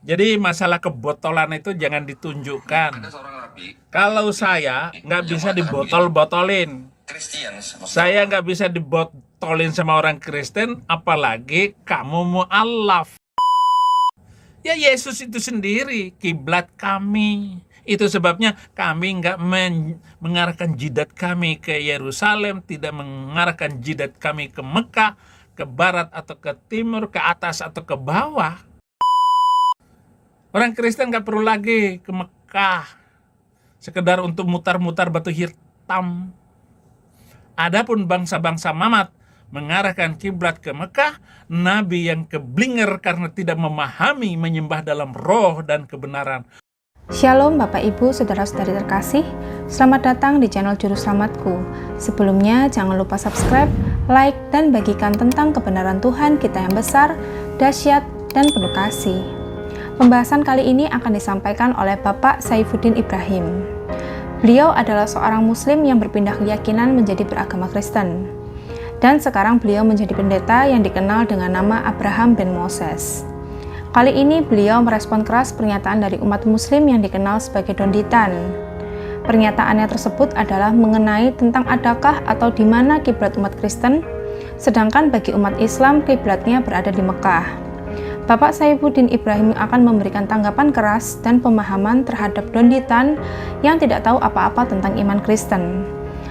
Jadi masalah kebotolan itu jangan ditunjukkan. Kalau saya nggak bisa dibotol-botolin. Saya nggak bisa dibotolin sama orang Kristen, apalagi kamu mu'alaf. Ya Yesus itu sendiri, kiblat kami. Itu sebabnya kami nggak mengarahkan jidat kami ke Yerusalem, tidak mengarahkan jidat kami ke Mekah, ke barat atau ke timur, ke atas atau ke bawah. Orang Kristen nggak perlu lagi ke Mekah, sekedar untuk mutar-mutar batu hitam. Adapun bangsa-bangsa Mamat mengarahkan kiblat ke Mekah, nabi yang keblinger karena tidak memahami menyembah dalam roh dan kebenaran. Shalom Bapak Ibu Saudara-saudari terkasih, selamat datang di channel Juru Selamatku. Sebelumnya jangan lupa subscribe, like, dan bagikan tentang kebenaran Tuhan kita yang besar, dahsyat, dan penuh kasih. Pembahasan kali ini akan disampaikan oleh Bapak Saifuddin Ibrahim. Beliau adalah seorang muslim yang berpindah keyakinan menjadi beragama Kristen. Dan sekarang beliau menjadi pendeta yang dikenal dengan nama Abraham Ben Moses. Kali ini beliau merespon keras pernyataan dari umat muslim yang dikenal sebagai Donditan. Pernyataannya tersebut adalah mengenai tentang adakah atau di mana kiblat umat Kristen, sedangkan bagi umat Islam kiblatnya berada di Mekah. Bapak Saifuddin Ibrahim akan memberikan tanggapan keras dan pemahaman terhadap Donditan yang tidak tahu apa-apa tentang iman Kristen.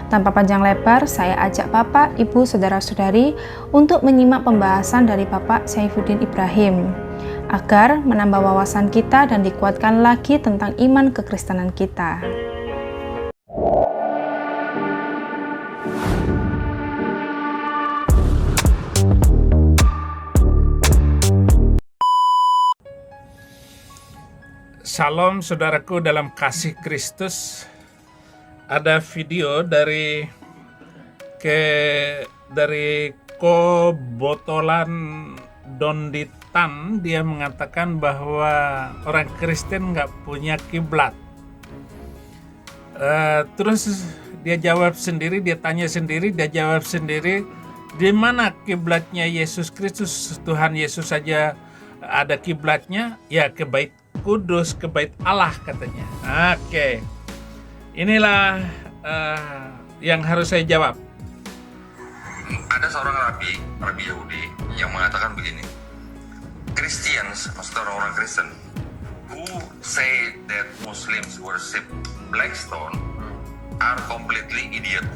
Tanpa panjang lebar, saya ajak Bapak, Ibu, Saudara-saudari untuk menyimak pembahasan dari Bapak Saifuddin Ibrahim, agar menambah wawasan kita dan dikuatkan lagi tentang iman kekristenan kita. Salam saudaraku dalam kasih Kristus. Ada video dari kobotolan Donditan. Dia mengatakan bahwa orang Kristen nggak punya kiblat. Terus dia jawab sendiri, dia tanya sendiri, dia jawab sendiri. Di mana kiblatnya Yesus Kristus? Tuhan Yesus saja ada kiblatnya, ya ke Bait Kudus, ke Bait Allah katanya. Oke. Inilah yang harus saya jawab. Ada seorang Rabi Yahudi yang mengatakan begini, Christians, maksudnya orang-orang Kristen, who say that Muslims worship black stone are completely idiot.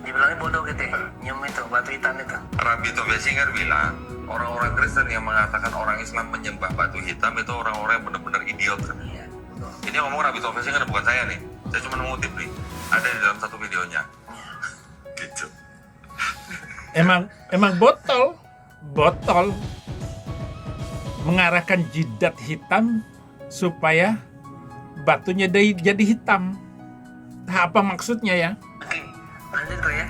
Dibilangnya bodoh gitu ya, nyium itu, batu hitam itu. Rabbi Tovia Singer bilang, orang-orang Kristen yang mengatakan orang Islam menyembah batu hitam itu orang-orang yang benar-benar idiot. Iya, betul. Ini ngomong Rabbi Tovia Singer, bukan saya nih. Saya cuma mengutip nih, ada di dalam satu videonya. Gitu. Emang botol mengarahkan jidat hitam supaya batunya jadi hitam. Apa maksudnya ya? Oke, lanjut kok ya.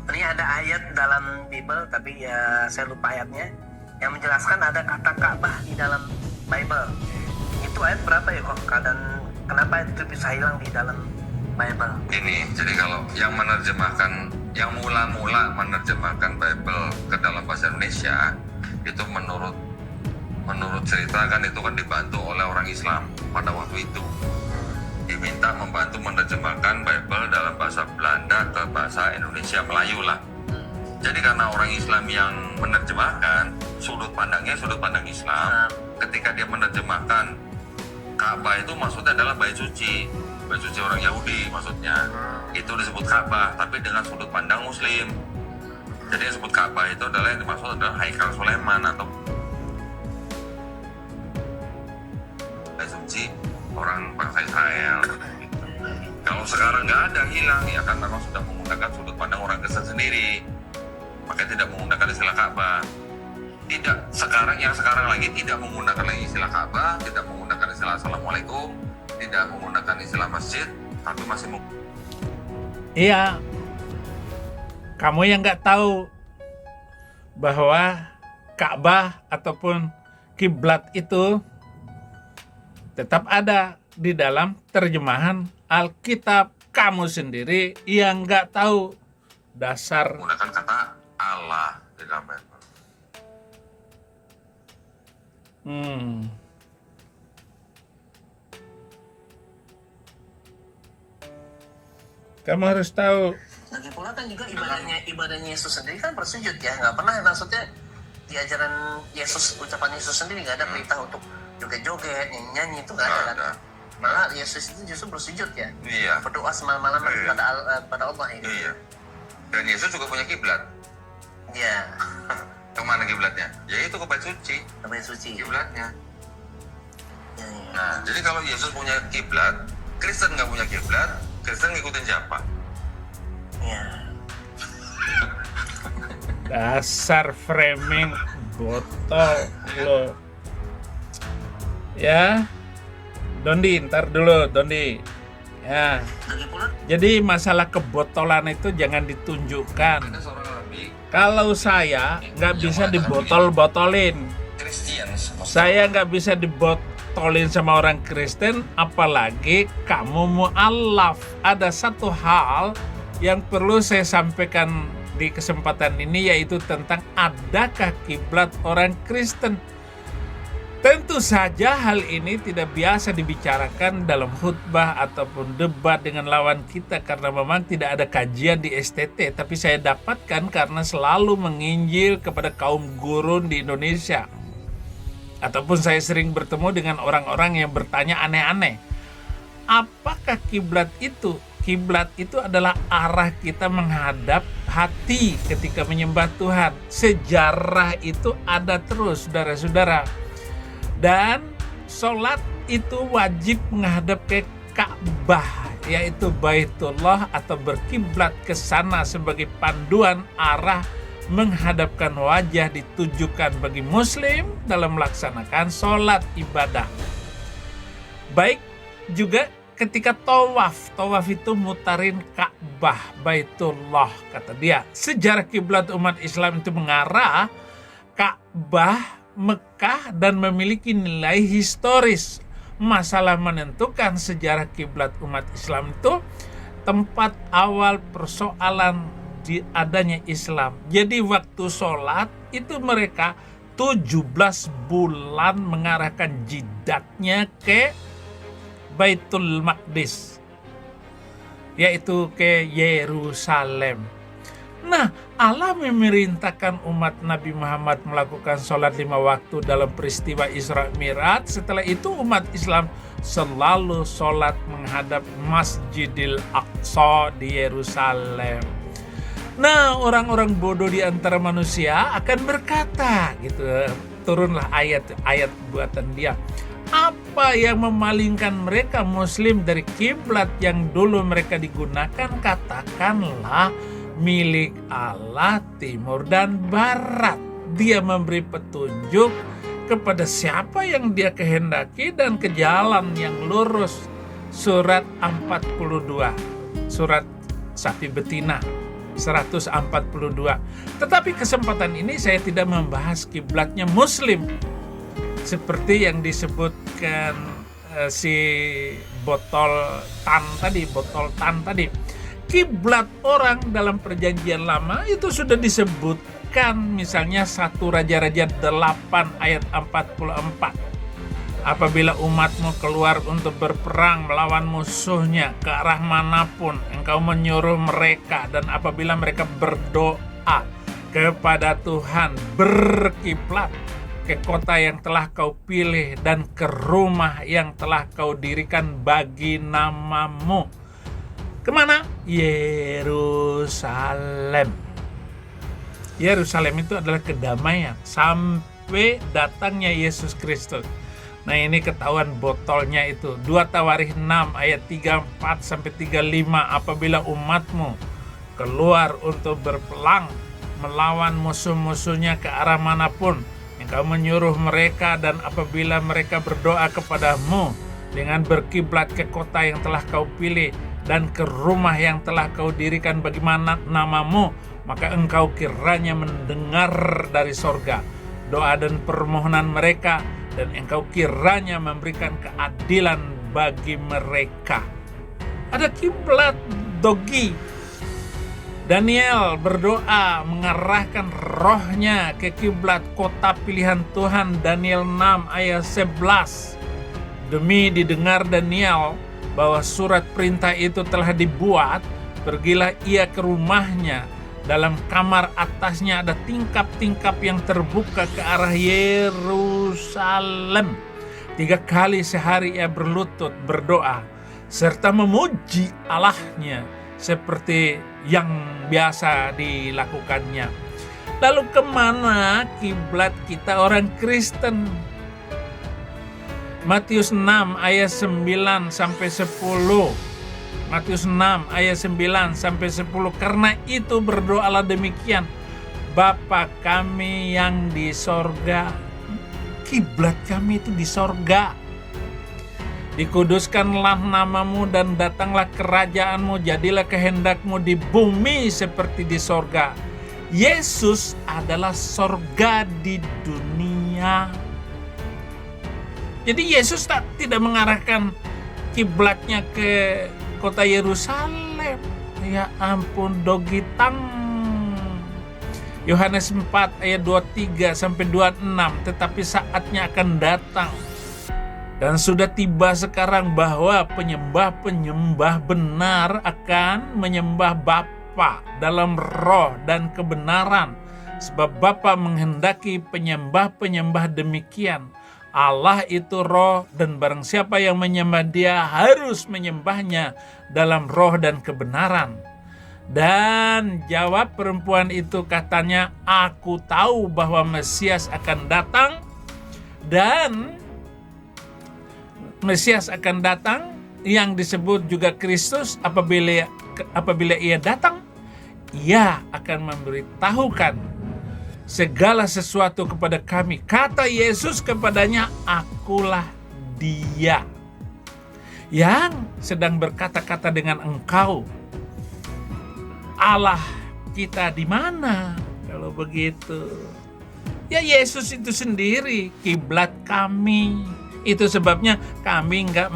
Ini ada ayat dalam Bible, tapi ya saya lupa ayatnya, yang menjelaskan ada kata Ka'bah di dalam Bible. Itu ayat berapa ya kok? Dan kenapa itu bisa hilang di dalam Bible? Ini, jadi kalau yang mula-mula menerjemahkan Bible ke dalam bahasa Indonesia, itu menurut cerita kan itu kan dibantu oleh orang Islam pada waktu itu. Diminta membantu menerjemahkan Bible dalam bahasa Belanda ke bahasa Indonesia Melayu lah. Jadi karena orang Islam yang menerjemahkan, sudut pandang Islam, ketika dia menerjemahkan Ka'bah itu maksudnya adalah bait suci orang Yahudi maksudnya. Itu disebut Ka'bah, tapi dengan sudut pandang Muslim. Jadi yang disebut Ka'bah itu adalah yang dimaksud adalah Haikal Sulaiman atau bait suci orang bangsa Israel. Kalau sekarang nggak ada, hilang ya kan, memang sudah menggunakan sudut pandang orang Kristen sendiri, makanya tidak menggunakan istilah Ka'bah. Yang sekarang lagi tidak menggunakan lagi istilah Ka'bah, tidak menggunakan istilah Assalamualaikum, tidak menggunakan istilah masjid, tapi masih Iya, kamu yang nggak tahu bahwa Ka'bah ataupun kiblat itu tetap ada di dalam terjemahan Alkitab. Kamu sendiri yang nggak tahu dasar menggunakan kata Allah di dalam Bible. Hmm. Kamu harus tahu. Lagi pula kan juga ibadahnya Yesus sendiri kan bersujud ya, nggak pernah maksudnya di ajaran Yesus, ucapan Yesus sendiri nggak ada perintah untuk joget-joget, nyanyi-nyanyi, itu nggak ada kan? Malah Yesus itu justru bersujud ya, Iya. berdoa semalam-malam Iya. pada Allah ini. Iya. Dan Yesus juga punya kiblat. Iya, Kemana kiblatnya? Ya itu ke bait suci. namanya suci. Kiblatnya. Ya, ya. Nah, jadi kalau Yesus punya kiblat, Kristen nggak punya kiblat, Kristen ngikutin siapa? Ya. Dasar framing botol lo. Ya, Dondi, ntar dulu Dondi. Ya, Lagi pula jadi masalah kebotolan itu jangan ditunjukkan. Ada seorang rabi Kalau saya nggak bisa dibotol-botolin, Christians. saya nggak bisa dibotolin sama orang Kristen, apalagi kamu mu'alaf. Ada satu hal yang perlu saya sampaikan di kesempatan ini, yaitu tentang adakah kiblat orang Kristen. Tentu saja hal ini tidak biasa dibicarakan dalam khutbah ataupun debat dengan lawan kita karena memang tidak ada kajian di STT, tapi saya dapatkan karena selalu menginjil kepada kaum gurun di Indonesia. Ataupun saya sering bertemu dengan orang-orang yang bertanya aneh-aneh. Apakah kiblat itu? Kiblat itu adalah arah kita menghadap hati ketika menyembah Tuhan. Sejarah itu ada terus, saudara-saudara. Dan sholat itu wajib menghadap ke Ka'bah, yaitu Baitullah, atau berkiblat ke sana sebagai panduan arah menghadapkan wajah ditujukan bagi muslim dalam melaksanakan sholat ibadah. Baik juga ketika tawaf itu mutarin Ka'bah, Baitullah, kata dia. Sejarah kiblat umat Islam itu mengarah Ka'bah, Mekah, dan memiliki nilai historis. Masalah menentukan sejarah kiblat umat Islam itu tempat awal persoalan di adanya Islam. Jadi waktu sholat itu mereka 17 bulan mengarahkan jidatnya ke Baitul Maqdis, yaitu ke Yerusalem. Nah, Allah memerintahkan umat Nabi Muhammad melakukan sholat 5 waktu dalam peristiwa Isra Mi'raj. Setelah itu umat Islam selalu sholat menghadap Masjidil Aqsa di Yerusalem. Nah, orang-orang bodoh di antara manusia akan berkata, gitu, turunlah ayat buatan dia. Apa yang memalingkan mereka muslim dari kiblat yang dulu mereka digunakan? Katakanlah milik Allah timur dan barat. Dia memberi petunjuk kepada siapa yang dia kehendaki dan ke jalan yang lurus. Surat 42, surat sapi betina 142. Tetapi kesempatan ini saya tidak membahas kiblatnya muslim seperti yang disebutkan si botol tan tadi. Kiblat orang dalam perjanjian lama itu sudah disebutkan, misalnya 1 Raja-Raja 8 ayat 44. Apabila umatmu keluar untuk berperang melawan musuhnya ke arah manapun, engkau menyuruh mereka, dan apabila mereka berdoa kepada Tuhan, berkiblat ke kota yang telah kau pilih dan ke rumah yang telah kau dirikan bagi namamu. Kemana? Yerusalem. Yerusalem itu adalah kedamaian sampai datangnya Yesus Kristus. Nah, ini ketahuan botolnya itu. 2 Tawarikh 6 ayat 34 sampai 35. Apabila umatmu keluar untuk berperang melawan musuh-musuhnya ke arah manapun, engkau menyuruh mereka, dan apabila mereka berdoa kepadamu dengan berkiblat ke kota yang telah kau pilih dan ke rumah yang telah kau dirikan bagaimana namamu, maka engkau kiranya mendengar dari sorga doa dan permohonan mereka, dan engkau kiranya memberikan keadilan bagi mereka. Ada kiblat dogi Daniel berdoa mengarahkan rohnya ke kiblat kota pilihan Tuhan. Daniel 6 ayat 11. Demi didengar Daniel bahwa surat perintah itu telah dibuat, pergilah ia ke rumahnya. Dalam kamar atasnya ada tingkap-tingkap yang terbuka ke arah Yerusalem. 3 kali sehari ia berlutut berdoa serta memuji Allahnya seperti yang biasa dilakukannya. Lalu kemana kiblat kita orang Kristen? Matius 6 ayat 9 sampai 10. Matius 6 ayat 9 sampai 10. Karena itu berdoalah demikian: Bapa kami yang di sorga. Kiblat kami itu di sorga. Dikuduskanlah namamu dan datanglah kerajaanmu, jadilah kehendakmu di bumi seperti di sorga. Yesus adalah sorga di dunia. Jadi Yesus tidak mengarahkan kiblatnya ke kota Yerusalem. Ya ampun, dogitang. Yohanes 4 ayat 23 sampai 26. Tetapi saatnya akan datang dan sudah tiba sekarang bahwa penyembah-penyembah benar akan menyembah Bapa dalam roh dan kebenaran, sebab Bapa menghendaki penyembah-penyembah demikian. Allah itu roh, dan barang siapa yang menyembah Dia harus menyembahnya dalam roh dan kebenaran. Dan jawab perempuan itu, katanya, aku tahu bahwa Mesias akan datang, dan Mesias akan datang yang disebut juga Kristus. Apabila ia datang, ia akan memberitahukan segala sesuatu kepada kami. Kata Yesus kepadanya, akulah Dia yang sedang berkata-kata dengan engkau. Allah kita di mana kalau begitu? Ya Yesus itu sendiri kiblat kami. Itu sebabnya kami enggak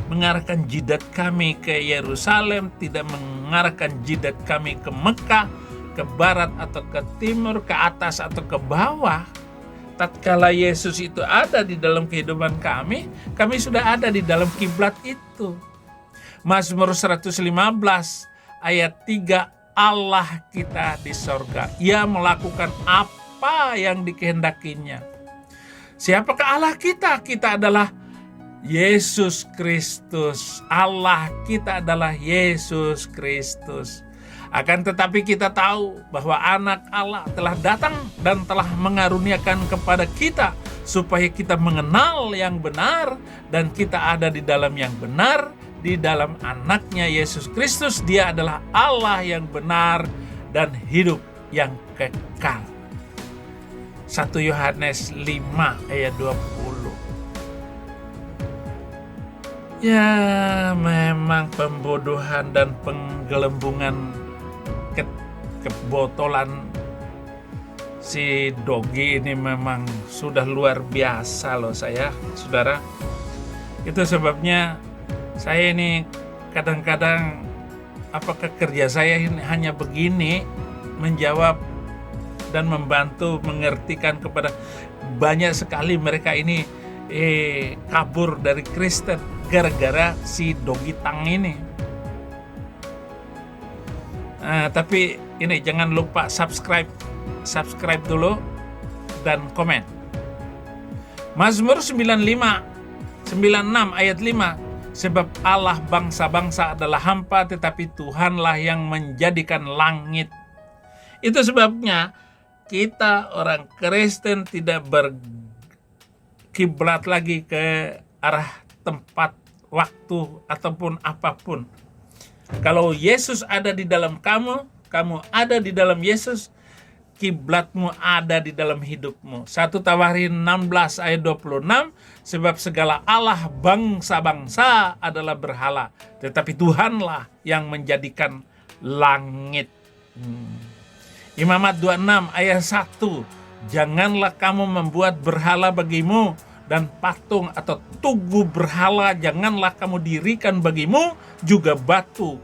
mengarahkan jidat kami ke Yerusalem, tidak mengarahkan jidat kami ke Mekah, ke barat atau ke timur, ke atas atau ke bawah. Tatkala Yesus itu ada di dalam kehidupan kami sudah ada di dalam kiblat itu. Mazmur 115 ayat 3, Allah kita di sorga. Ia melakukan apa yang dikehendakinya. Siapakah Allah kita? Kita adalah Yesus Kristus. Allah kita adalah Yesus Kristus. Akan tetapi kita tahu bahwa anak Allah telah datang dan telah mengaruniakan kepada kita supaya kita mengenal yang benar dan kita ada di dalam yang benar, di dalam anaknya Yesus Kristus. Dia adalah Allah yang benar dan hidup yang kekal. 1 Yohanes 5 ayat 20. Ya, memang pembodohan dan penggelembungan kebotolan si Dogi ini memang sudah luar biasa loh saudara. Itu sebabnya saya ini kadang-kadang apakah kerja saya ini hanya begini, menjawab dan membantu mengertikan kepada banyak sekali mereka ini kabur dari Kristen gara-gara si Dogitang ini. Tapi ini jangan lupa subscribe dulu dan komen. Mazmur 96 ayat 5, sebab Allah bangsa-bangsa adalah hampa, tetapi Tuhanlah yang menjadikan langit. Itu sebabnya kita orang Kristen tidak berkiblat lagi ke arah tempat, waktu, ataupun apapun. Kalau Yesus ada di dalam kamu ada di dalam Yesus, kiblatmu ada di dalam hidupmu. 1 Tawarin 16 ayat 26, sebab segala Allah bangsa-bangsa adalah berhala, tetapi Tuhanlah yang menjadikan langit. Imamat 26 ayat 1, janganlah kamu membuat berhala bagimu, dan patung atau tugu berhala janganlah kamu dirikan bagimu, juga batu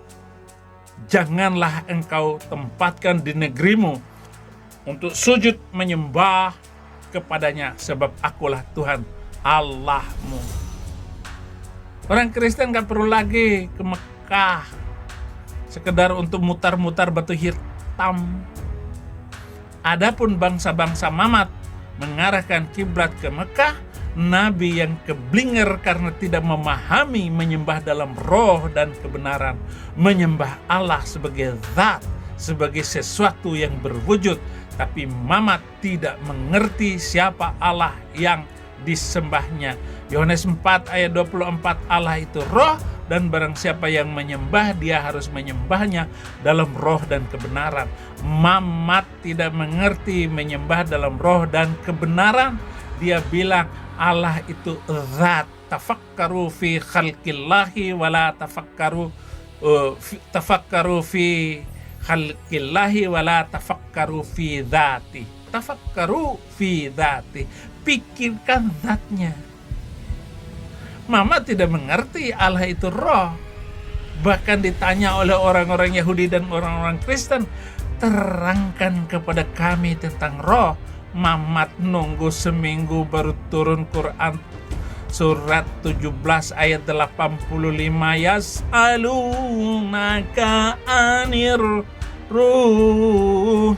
janganlah engkau tempatkan di negerimu untuk sujud menyembah kepadanya, sebab akulah Tuhan Allahmu. Orang Kristen gak perlu lagi ke Mekah sekedar untuk mutar-mutar batu hitam. Adapun bangsa-bangsa Mamat mengarahkan kiblat ke Mekah, nabi yang keblinger karena tidak memahami menyembah dalam roh dan kebenaran, menyembah Allah sebagai zat, sebagai sesuatu yang berwujud, tapi Mamat tidak mengerti siapa Allah yang disembahnya. Yohanes 4 ayat 24, Allah itu roh, dan barang siapa yang menyembah, dia harus menyembahnya dalam roh dan kebenaran. Mamat tidak mengerti menyembah dalam roh dan kebenaran. Dia bilang Allah itu zat. Tafakkaru fi khalqillahi wala tafakkaru fi khalqillahi wala tafakkaru fi dzati. Tafakkaru fi dzati. Pikirkan zatnya. Mama tidak mengerti Allah itu roh. Bahkan ditanya oleh orang-orang Yahudi dan orang-orang Kristen, terangkan kepada kami tentang roh. Mamat nunggu seminggu baru turun Quran surat 17 ayat 85, yas'alunaka anir ruh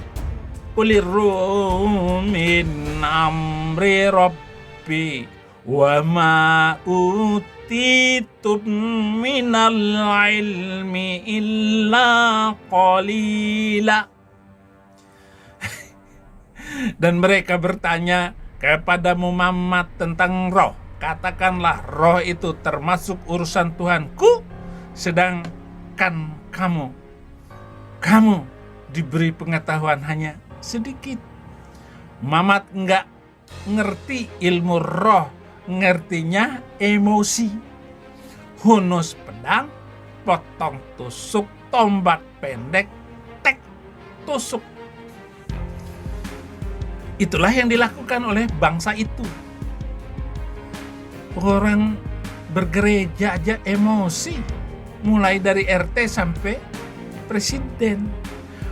qulir ruh min amri rabbi wa ma utitum minal ilmi illa qalila. Dan mereka bertanya kepadamu Muhammad tentang roh. Katakanlah roh itu termasuk urusan Tuhanku, sedangkan kamu diberi pengetahuan hanya sedikit. Muhammad enggak ngerti ilmu roh, ngertinya emosi. Hunus pedang, potong tusuk, tombak pendek, tek tusuk. Itulah yang dilakukan oleh bangsa itu. Orang bergereja aja emosi, mulai dari RT sampai presiden.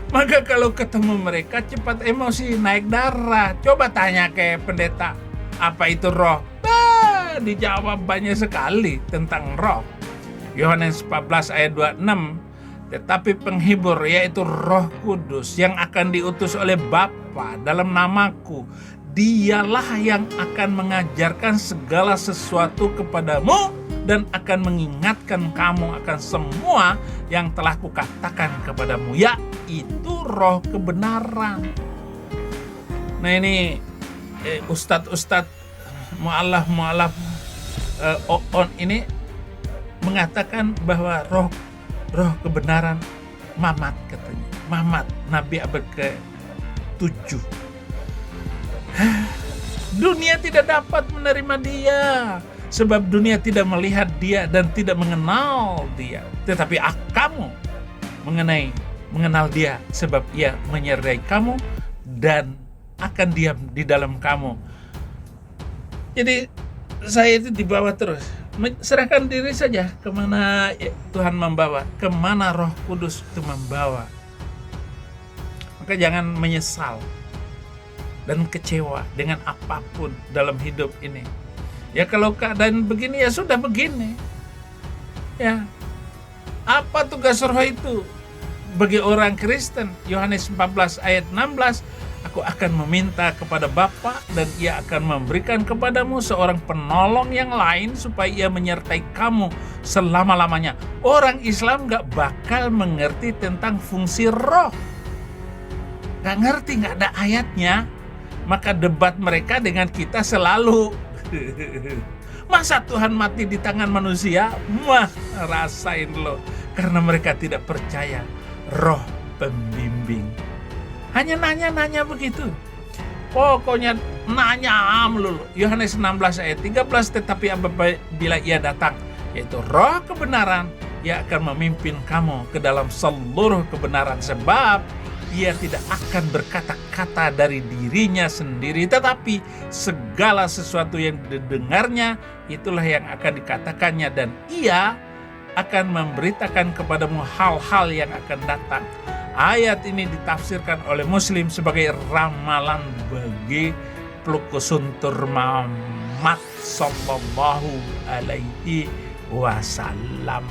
Maka kalau ketemu mereka cepat emosi, naik darah. Coba tanya ke pendeta, apa itu roh? Dijawab banyak sekali tentang roh. Yohanes 14 ayat 26, tetapi penghibur yaitu Roh Kudus yang akan diutus oleh Bapa dalam namaku, dialah yang akan mengajarkan segala sesuatu kepadamu dan akan mengingatkan kamu akan semua yang telah kukatakan kepadamu, yaitu roh kebenaran. Nah ini ustadz mu'alaf on ini mengatakan bahwa roh kebenaran Mamat, katanya Mamat, Nabi abad ke-7. Dunia tidak dapat menerima dia, sebab dunia tidak melihat dia dan tidak mengenal dia. Tetapi kamu mengenal dia, sebab ia menyertai kamu dan akan diam di dalam kamu. Jadi saya itu dibawa terus. Serahkan diri saja kemana Tuhan membawa, kemana Roh Kudus itu membawa. Maka jangan menyesal dan kecewa dengan apapun dalam hidup ini. Ya kalau keadaan begini, ya sudah begini. Ya, apa tugas Roh itu bagi orang Kristen? Yohanes 14 ayat 16, aku akan meminta kepada Bapa dan ia akan memberikan kepadamu seorang penolong yang lain supaya ia menyertai kamu selama-lamanya. Orang Islam gak bakal mengerti tentang fungsi roh. Gak ngerti, gak ada ayatnya. Maka debat mereka dengan kita selalu, masa Tuhan mati di tangan manusia? Rasain lo. Karena mereka tidak percaya roh pembimbing. Hanya nanya-nanya begitu. Pokoknya nanya melulu. Yohanes 16 ayat 13, tetapi apabila ia datang, yaitu roh kebenaran, ia akan memimpin kamu ke dalam seluruh kebenaran. Sebab ia tidak akan berkata-kata dari dirinya sendiri, tetapi segala sesuatu yang didengarnya, itulah yang akan dikatakannya. Dan ia akan memberitakan kepadamu hal-hal yang akan datang. Ayat ini ditafsirkan oleh Muslim sebagai ramalan bagi Plukusuntur Muhammad sallallahu alaihi wasallam.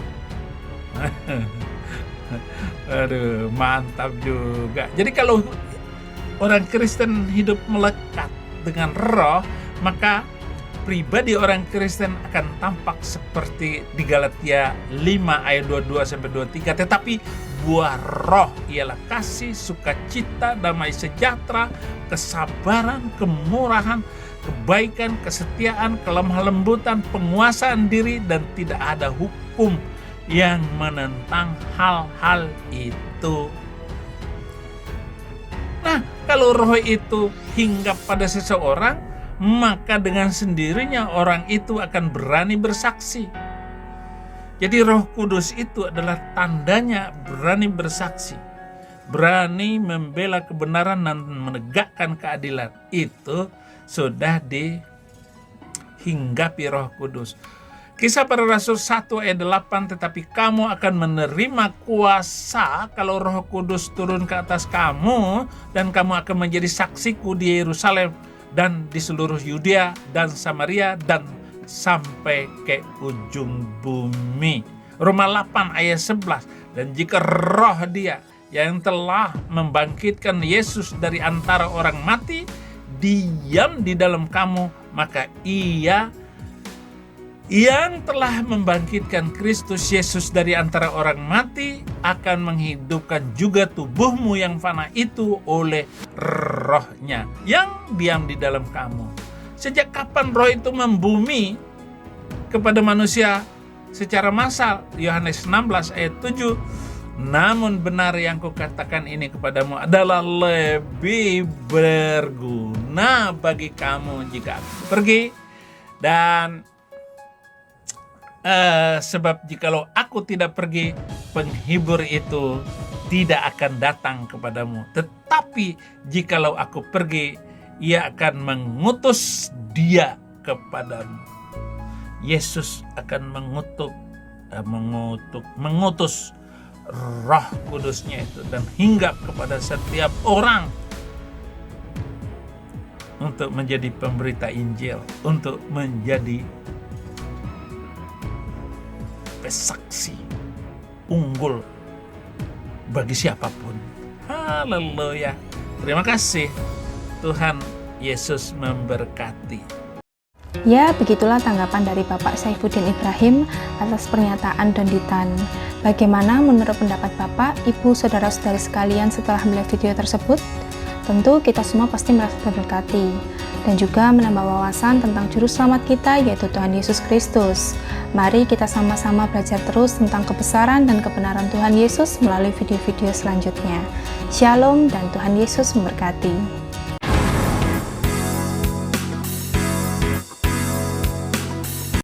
Aduh, mantap juga. Jadi kalau orang Kristen hidup melekat dengan roh, maka pribadi orang Kristen akan tampak seperti di Galatia 5 ayat 22-23. Tetapi buah roh ialah kasih, sukacita, damai sejahtera, kesabaran, kemurahan, kebaikan, kesetiaan, kelemah lembutan, penguasaan diri, dan tidak ada hukum yang menentang hal-hal itu. Nah, kalau roh itu hinggap pada seseorang, maka dengan sendirinya orang itu akan berani bersaksi. Jadi Roh Kudus itu adalah tandanya berani bersaksi, berani membela kebenaran dan menegakkan keadilan. Itu sudah dihinggapi Roh Kudus. Kisah Para Rasul 1 ayat 8, tetapi kamu akan menerima kuasa kalau Roh Kudus turun ke atas kamu, dan kamu akan menjadi saksiku di Yerusalem dan di seluruh Yudea dan Samaria dan sampai ke ujung bumi. Roma 8 ayat 11. Dan jika roh Dia yang telah membangkitkan Yesus dari antara orang mati diam di dalam kamu, maka Ia yang telah membangkitkan Kristus Yesus dari antara orang mati akan menghidupkan juga tubuhmu yang fana itu oleh rohnya yang diam di dalam kamu. Sejak kapan roh itu membumi kepada manusia secara massal? Yohanes 16 ayat 7. Namun benar yang kukatakan ini kepadamu adalah lebih berguna bagi kamu jika aku pergi. Dan sebab jikalau aku tidak pergi, penghibur itu tidak akan datang kepadamu. Tetapi jikalau aku pergi, Ia akan mengutus Dia kepadamu. Yesus akan mengutus Roh Kudusnya itu dan hinggap kepada setiap orang untuk menjadi pemberita Injil, untuk menjadi pesaksi unggul bagi siapapun. Haleluya. Terima kasih. Tuhan Yesus memberkati. Ya, begitulah tanggapan dari Bapak Saifuddin Ibrahim atas pernyataan Don Ditan. Bagaimana menurut pendapat Bapak, Ibu, Saudara-saudari sekalian setelah melihat video tersebut? Tentu kita semua pasti merasa terberkati dan juga menambah wawasan tentang juru selamat kita, yaitu Tuhan Yesus Kristus. Mari kita sama-sama belajar terus tentang kebesaran dan kebenaran Tuhan Yesus melalui video-video selanjutnya. Shalom dan Tuhan Yesus memberkati.